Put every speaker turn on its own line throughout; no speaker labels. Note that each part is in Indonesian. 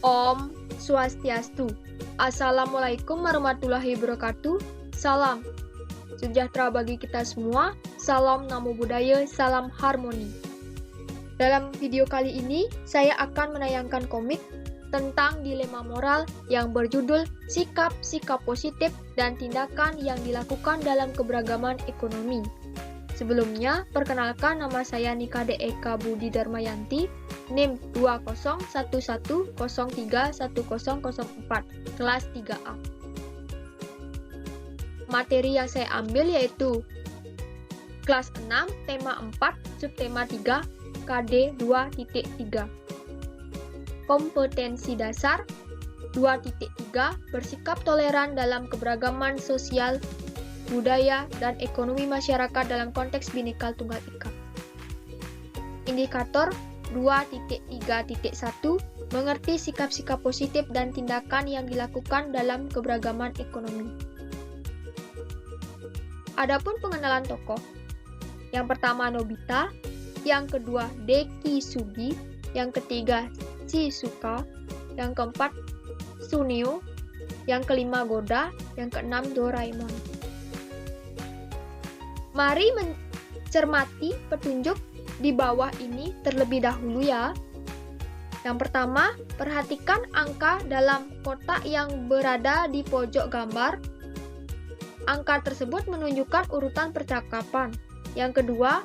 Om Swastiastu. Assalamualaikum warahmatullahi wabarakatuh. Salam sejahtera bagi kita semua. Salam namo buddhaya, salam harmoni. Dalam video kali ini, saya akan menayangkan komik tentang dilema moral yang berjudul Sikap-sikap positif dan tindakan yang dilakukan dalam keberagaman ekonomi. Sebelumnya, perkenalkan nama saya Nikade Eka Budi Darmayanti, NIM 2011031004, kelas 3A. Materi yang saya ambil yaitu kelas 6, tema 4, subtema 3, KD 2.3. Kompetensi dasar 2.3, bersikap toleran dalam keberagaman sosial, budaya, dan ekonomi masyarakat dalam konteks Bhinneka Tunggal Ika. Indikator 2.3.1, mengerti sikap-sikap positif dan tindakan yang dilakukan dalam keberagaman ekonomi. Adapun pengenalan tokoh. Yang pertama Nobita, yang kedua Deki Sugi, yang ketiga Shizuka, yang keempat Sunio, yang kelima Goda, yang keenam Doraemon. Mari mencermati petunjuk di bawah ini terlebih dahulu ya. Yang pertama, perhatikan angka dalam kotak yang berada di pojok gambar. Angka tersebut menunjukkan urutan percakapan. Yang kedua,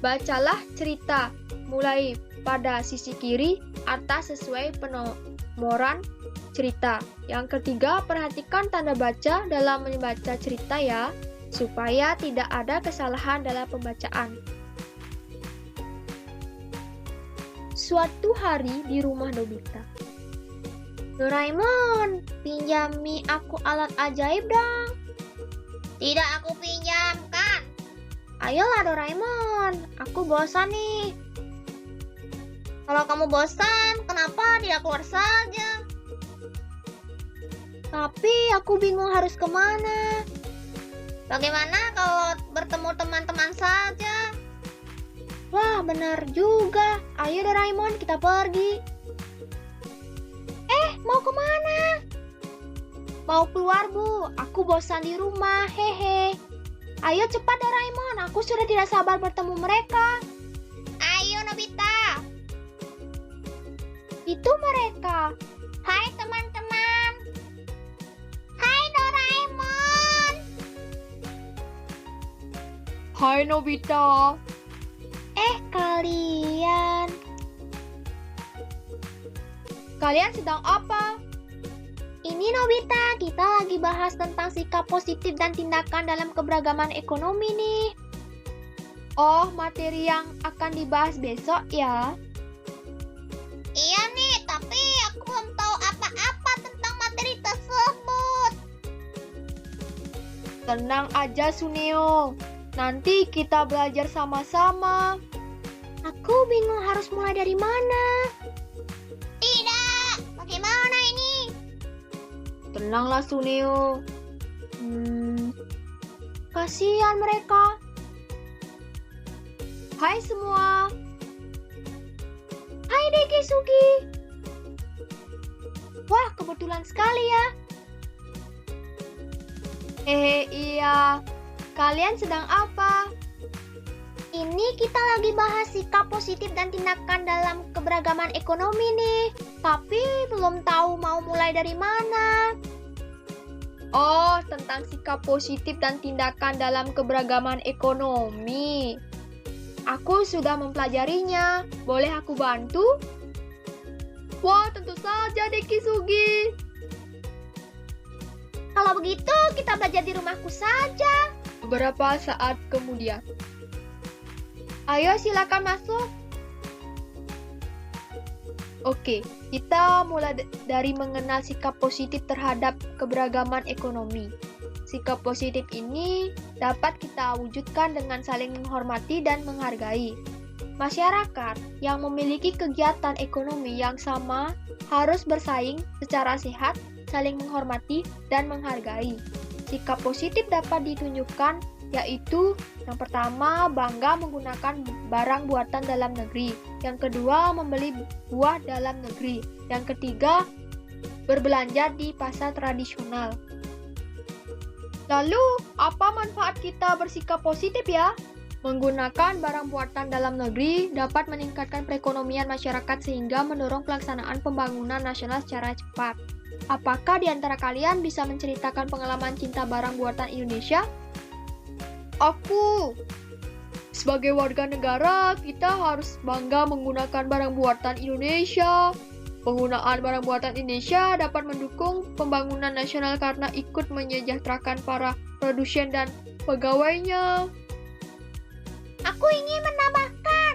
bacalah cerita mulai pada sisi kiri atas sesuai penomoran cerita. Yang ketiga, perhatikan tanda baca dalam membaca cerita ya, supaya tidak ada kesalahan dalam pembacaan. Suatu hari di rumah Nobita. Doraemon, pinjami aku alat ajaib dong.
Tidak aku pinjamkan.
Ayolah Doraemon, aku bosan nih.
Kalau kamu bosan, kenapa tidak keluar saja?
Tapi aku bingung harus kemana.
Bagaimana kalau bertemu teman-teman saja?
Wah, benar juga. Ayo Doraemon, kita pergi. Mau kemana? Mau keluar, Bu. Aku bosan di rumah, hehe. Ayo cepat Doraemon, aku sudah tidak sabar bertemu mereka.
Ayo Nobita.
Itu mereka.
Hai teman-teman. Hai Doraemon.
Hai Nobita. Kalian sedang apa?
Ini Nobita, kita lagi bahas tentang sikap positif dan tindakan dalam keberagaman ekonomi nih.
Oh, materi yang akan dibahas besok ya?
Iya nih, tapi aku belum tahu apa-apa tentang materi tersebut.
Tenang aja Suneo, nanti kita belajar sama-sama.
Aku bingung harus mulai dari mana. Tidak, bagaimana ini?
Tenanglah Suneo. Kasihan mereka. Hai semua.
Hai Deki Sugi.
Wah, kebetulan sekali ya. Iya. Kalian sedang apa?
Ini kita lagi bahas sikap positif dan tindakan dalam keberagaman ekonomi nih. Tapi belum tahu mau mulai dari mana.
Oh, tentang sikap positif dan tindakan dalam keberagaman ekonomi. Aku sudah mempelajarinya. Boleh aku bantu? Wah, tentu saja Deki Sugi.
Kalau begitu, kita belajar di rumahku saja.
Beberapa saat kemudian. Ayo silakan masuk. Oke, kita mulai dari mengenal sikap positif terhadap keberagaman ekonomi. Sikap positif ini dapat kita wujudkan dengan saling menghormati dan menghargai. Masyarakat yang memiliki kegiatan ekonomi yang sama harus bersaing secara sehat, saling menghormati, dan menghargai. Sikap positif dapat ditunjukkan yaitu yang pertama, bangga menggunakan barang buatan dalam negeri. Yang kedua, membeli buah dalam negeri. Yang ketiga, berbelanja di pasar tradisional. Lalu, apa manfaat kita bersikap positif ya? Menggunakan barang buatan dalam negeri dapat meningkatkan perekonomian masyarakat sehingga mendorong pelaksanaan pembangunan nasional secara cepat. Apakah di antara kalian bisa menceritakan pengalaman cinta barang buatan Indonesia? Aku. Sebagai warga negara, kita harus bangga menggunakan barang buatan Indonesia. Penggunaan barang buatan Indonesia dapat mendukung pembangunan nasional karena ikut menyejahterakan para produsen dan pegawainya.
Aku ingin menambahkan,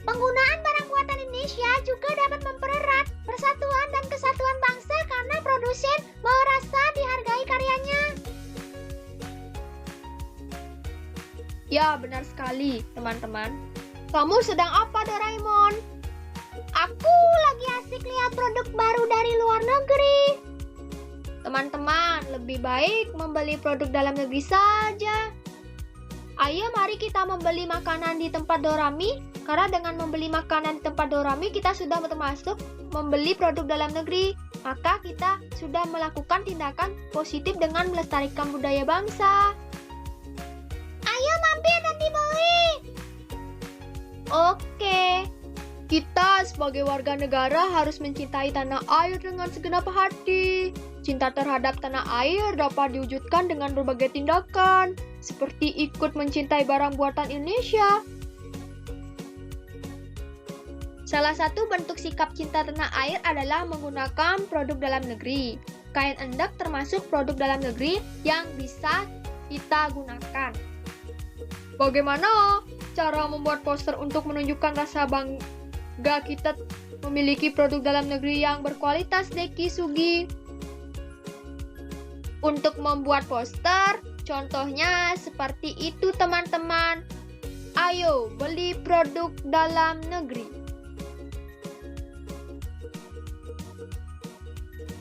penggunaan barang buatan Indonesia juga dapat mempererat persatuan dan kesatuan bangsa karena produsen merasa dihargai karyanya.
Ya, benar sekali, teman-teman. Kamu sedang apa, Doraemon?
Aku lagi asik lihat produk baru dari luar negeri.
Teman-teman, lebih baik membeli produk dalam negeri saja. Ayo, mari kita membeli makanan di tempat Dorami. Karena dengan membeli makanan di tempat Dorami, kita sudah termasuk membeli produk dalam negeri. Maka kita sudah melakukan tindakan positif dengan melestarikan budaya bangsa.
Ayo mampir dan dibeli.
Oke. Kita sebagai warga negara harus mencintai tanah air dengan segenap hati. Cinta terhadap tanah air dapat diwujudkan dengan berbagai tindakan, seperti ikut mencintai barang buatan Indonesia. Salah satu bentuk sikap cinta tanah air adalah menggunakan produk dalam negeri. Kain endek termasuk produk dalam negeri yang bisa kita gunakan. Bagaimana cara membuat poster untuk menunjukkan rasa bangga kita memiliki produk dalam negeri yang berkualitas, Deki Sugi? Untuk membuat poster, contohnya seperti itu, teman-teman. Ayo, beli produk dalam negeri.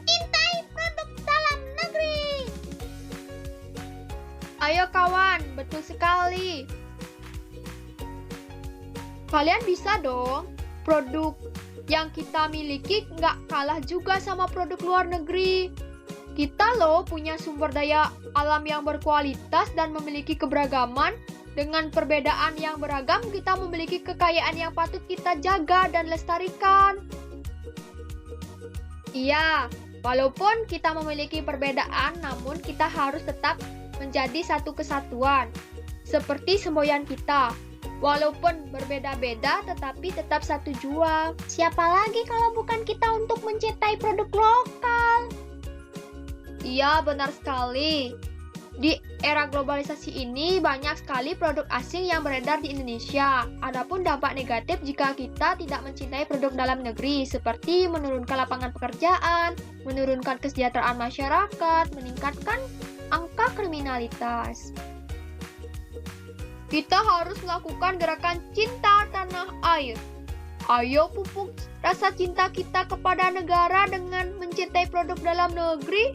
Cintai produk dalam negeri.
Ayo kawan, betul sekali. Kalian bisa dong, produk yang kita miliki nggak kalah juga sama produk luar negeri. Kita loh punya sumber daya alam yang berkualitas dan memiliki keberagaman. Dengan perbedaan yang beragam, kita memiliki kekayaan yang patut kita jaga dan lestarikan. Iya, walaupun kita memiliki perbedaan, namun kita harus tetap menjadi satu kesatuan. Seperti semboyan kita. Walaupun berbeda-beda, tetapi tetap satu jua.
Siapa lagi kalau bukan kita untuk mencintai produk lokal?
Iya, benar sekali. Di era globalisasi ini, banyak sekali produk asing yang beredar di Indonesia. Adapun dampak negatif jika kita tidak mencintai produk dalam negeri, seperti menurunkan lapangan pekerjaan, menurunkan kesejahteraan masyarakat, meningkatkan angka kriminalitas. Kita harus melakukan gerakan cinta tanah air. Ayo pupuk rasa cinta kita kepada negara dengan mencintai produk dalam negeri.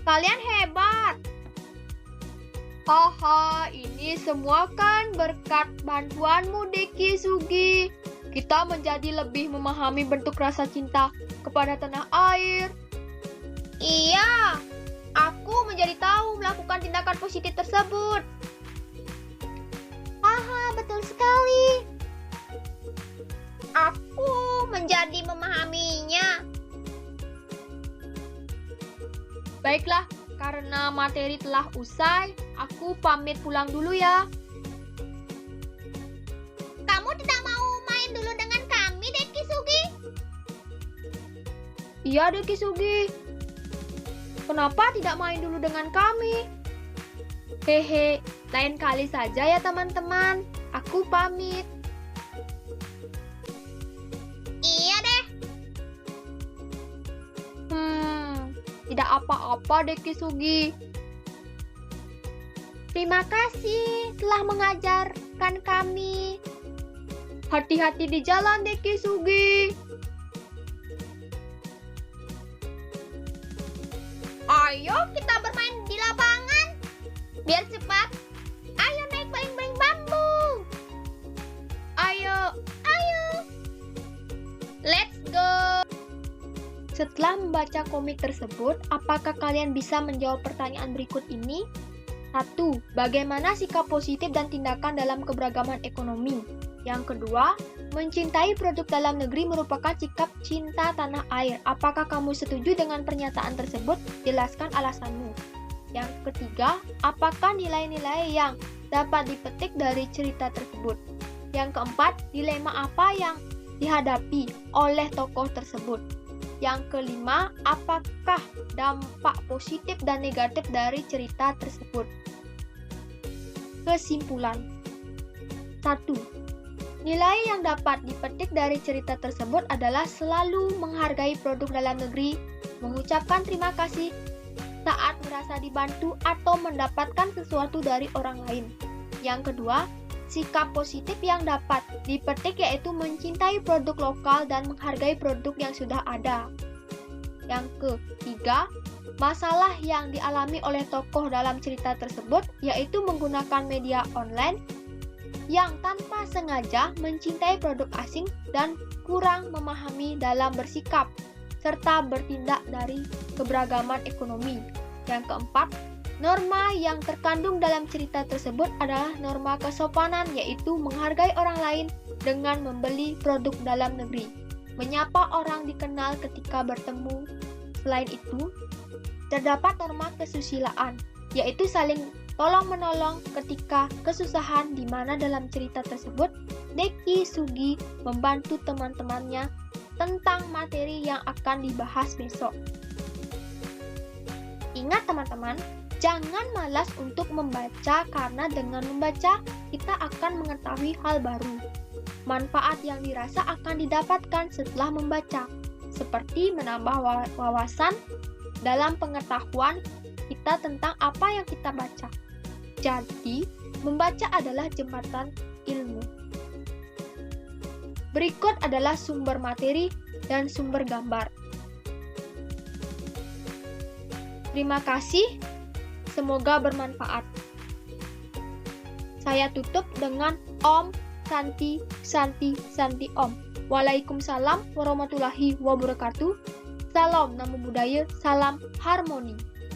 Kalian hebat. Haha, ini semua kan berkat bantuanmu, Deki Sugi. Kita menjadi lebih memahami bentuk rasa cinta kepada tanah air. Iya, aku menjadi tahu melakukan tindakan positif tersebut.
Haha, betul sekali. Aku menjadi memahaminya.
Baiklah, karena materi telah usai, aku pamit pulang dulu ya.
Kamu tidak mau main dulu dengan kami, Deki Sugi?
Iya, Deki Sugi. Kenapa tidak main dulu dengan kami? Hehe, lain kali saja ya teman-teman. Aku pamit.
Iya deh.
Tidak apa-apa, Deki Sugi.
Terima kasih telah mengajarkan kami.
Hati-hati di jalan, Deki Sugi.
Ayo kita bermain di lapangan. Biar cepat. Ayo naik baling-baling bambu.
Ayo, Setelah membaca komik tersebut, apakah kalian bisa menjawab pertanyaan berikut ini? 1. Bagaimana sikap positif dan tindakan dalam keberagaman ekonomi? Yang kedua, mencintai produk dalam negeri merupakan sikap cinta tanah air. Apakah kamu setuju dengan pernyataan tersebut? Jelaskan alasanmu. Yang ketiga, apakah nilai-nilai yang dapat dipetik dari cerita tersebut? Yang keempat, dilema apa yang dihadapi oleh tokoh tersebut? Yang kelima, apakah dampak positif dan negatif dari cerita tersebut? Kesimpulan. 1. Nilai yang dapat dipetik dari cerita tersebut adalah selalu menghargai produk dalam negeri, mengucapkan terima kasih saat merasa dibantu atau mendapatkan sesuatu dari orang lain. Yang kedua, sikap positif yang dapat dipetik yaitu mencintai produk lokal dan menghargai produk yang sudah ada. Yang ketiga, masalah yang dialami oleh tokoh dalam cerita tersebut yaitu menggunakan media online yang tanpa sengaja mencintai produk asing dan kurang memahami dalam bersikap serta bertindak dari keberagaman ekonomi. Yang keempat, norma yang terkandung dalam cerita tersebut adalah norma kesopanan, yaitu menghargai orang lain dengan membeli produk dalam negeri, menyapa orang dikenal ketika bertemu. Selain itu, terdapat norma kesusilaan, yaitu saling tolong-menolong ketika kesusahan, di mana dalam cerita tersebut, Deki Sugi membantu teman-temannya tentang materi yang akan dibahas besok. Ingat teman-teman, jangan malas untuk membaca karena dengan membaca kita akan mengetahui hal baru. Manfaat yang dirasa akan didapatkan setelah membaca, seperti menambah wawasan dalam pengetahuan kita tentang apa yang kita baca. Jadi, membaca adalah jembatan ilmu. Berikut adalah sumber materi dan sumber gambar. Terima kasih. Semoga bermanfaat. Saya tutup dengan Om Santi Santi Santi Om. Waalaikumsalam warahmatullahi wabarakatuh. Salam Namo Buddhaya, salam harmoni.